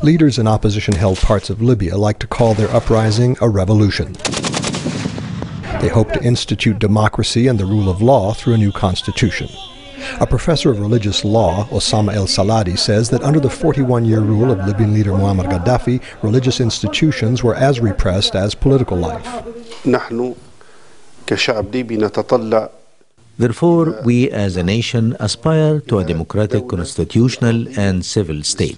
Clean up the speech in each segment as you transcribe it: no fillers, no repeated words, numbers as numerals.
Leaders in opposition-held parts of Libya like to call their uprising a revolution. They hope to institute democracy and the rule of law through a new constitution. A professor of religious law, Osama El-Saladi, says that under the 41-year rule of Libyan leader Muammar Gaddafi, religious institutions were as repressed as political life. Therefore, we as a nation aspire to a democratic, constitutional and civil state.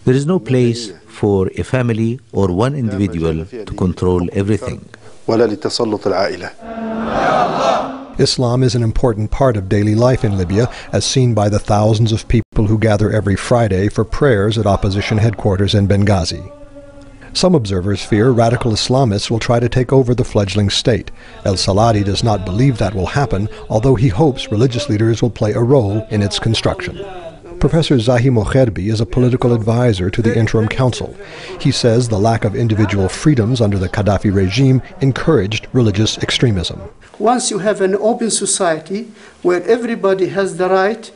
There is no place for a family or one individual to control everything. Islam is an important part of daily life in Libya, as seen by the thousands of people who gather every Friday for prayers at opposition headquarters in Benghazi. Some observers fear radical Islamists will try to take over the fledgling state. El-Saladi does not believe that will happen, although he hopes religious leaders will play a role in its construction. Professor Zahi Moherbi is a political advisor to the Interim Council. He says the lack of individual freedoms under the Gaddafi regime encouraged religious extremism. Once you have an open society where everybody has the right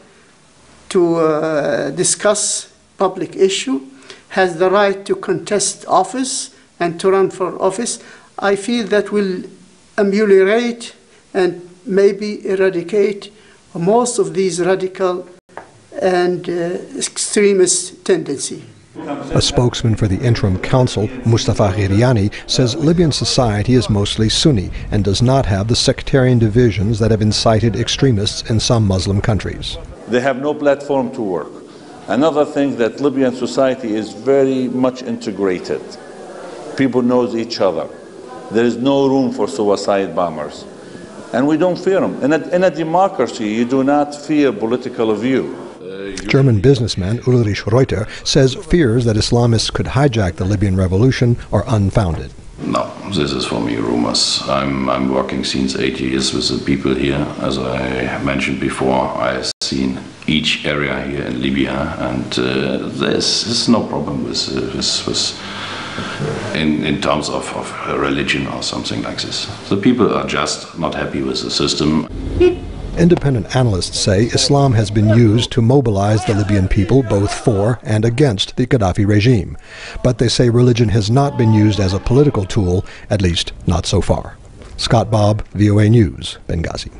to discuss public issue, has the right to contest office and to run for office, I feel that will ameliorate and maybe eradicate most of these radical and extremist tendency. A spokesman for the Interim Council, Mustafa Ghiriani, says Libyan society is mostly Sunni and does not have the sectarian divisions that have incited extremists in some Muslim countries. They have no platform to work. Another thing, that Libyan society is very much integrated. People know each other. There is no room for suicide bombers. And we don't fear them. In a democracy, you do not fear political view. German businessman Ulrich Reuter says fears that Islamists could hijack the Libyan revolution are unfounded. No, this is for me rumors. I'm working since 8 years with the people here. As I mentioned before, I've seen each area here in Libya, and there's no problem with in terms of religion or something like this. The people are just not happy with the system. Independent analysts say Islam has been used to mobilize the Libyan people both for and against the Gaddafi regime. But they say religion has not been used as a political tool, at least not so far. Scott Bobb, VOA News, Benghazi.